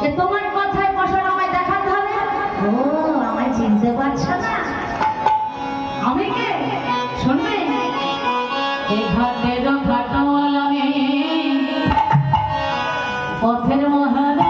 যে তোমার কথায় বসার আমায় দেখাতে হবে। ও আমায় চিনতে পারছো না? আমি কে শুনবে? এই ঘাটের ঘাটওয়ালা মেয়ে, পথের মহারানী,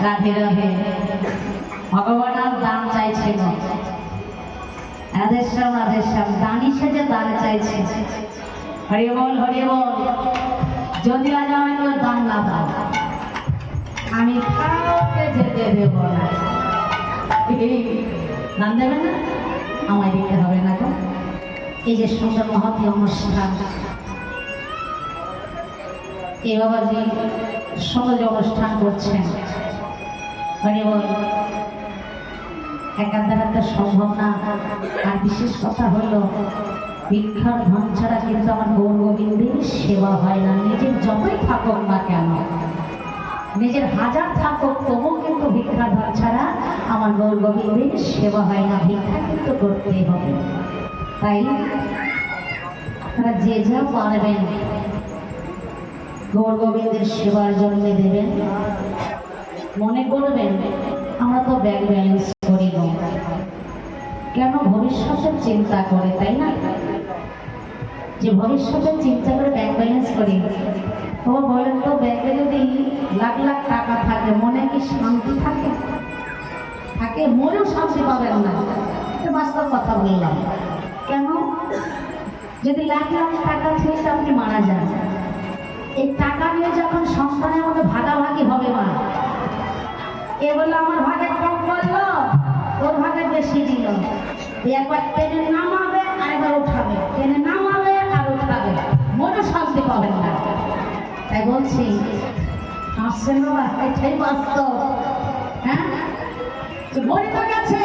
রাধে রাধে। ভগবান আর দান চাইছে না, রাধেশ্যাম রাধেশ্যাম দানি সেজে দান চাইছে। হরি বল হরি বল। যদি আজ আমায় কেউ দান না দাও, আমি কাউকে যেতে দেব না। দান দেবে না, আমায় দিতে হবে না গো। এই যে সুন্দর মহতী অনুষ্ঠান, এই বাবাজি সহজ অনুষ্ঠান করছেন, একান্ত সম্ভব না। আর বিশেষ কথা হলো, ভিক্ষার ধন ছাড়া কিন্তু আমার গৌর গোবিন্দের সেবা হয় না। নিজের যতই থাকুক না কেন, নিজের হাজার থাকুক, তবুও কিন্তু ভিক্ষার ধন ছাড়া আমার গৌর গোবিন্দের সেবা হয় না। ভিক্ষা কিন্তু করতেই হবে। তাই তারা যে যা পারবেন গৌর গোবিন্দের সেবার জন্য দেবেন। মনে করবেন আমরা তো ব্যাংক ব্যালেন্স করি না, কেন? ভবিষ্যতের চিন্তা করে, তাই না? যে ভবিষ্যতের চিন্তা করে ব্যাংক ব্যালেন্স করি। তো বলেন তো, ব্যাংকে যদি লাখ লাখ টাকা থাকে, মনে কি শান্তি থাকে? থাকে? মনেও শান্তি পাবেন না। বাস্তব কথা বললাম। কেন? যদি লাখ লাখ টাকা থেকে আপনি মারা যান, এই টাকা নিয়ে যখন সংসারের মধ্যে ভাগাভাগি হবে, মা এ বললো আমার ভাগে কম করলো, ওর ভাগে বেশি দিল, একবার টেনে নামাবে আরেকবার উঠাবে, টেনে নামাবে আর উঠাবে, মনে শান্তি পাবেন না। তাই বলছি, আসছেন বাবা, এটাই বাস্তব। হ্যাঁ, মরে তো গেছে,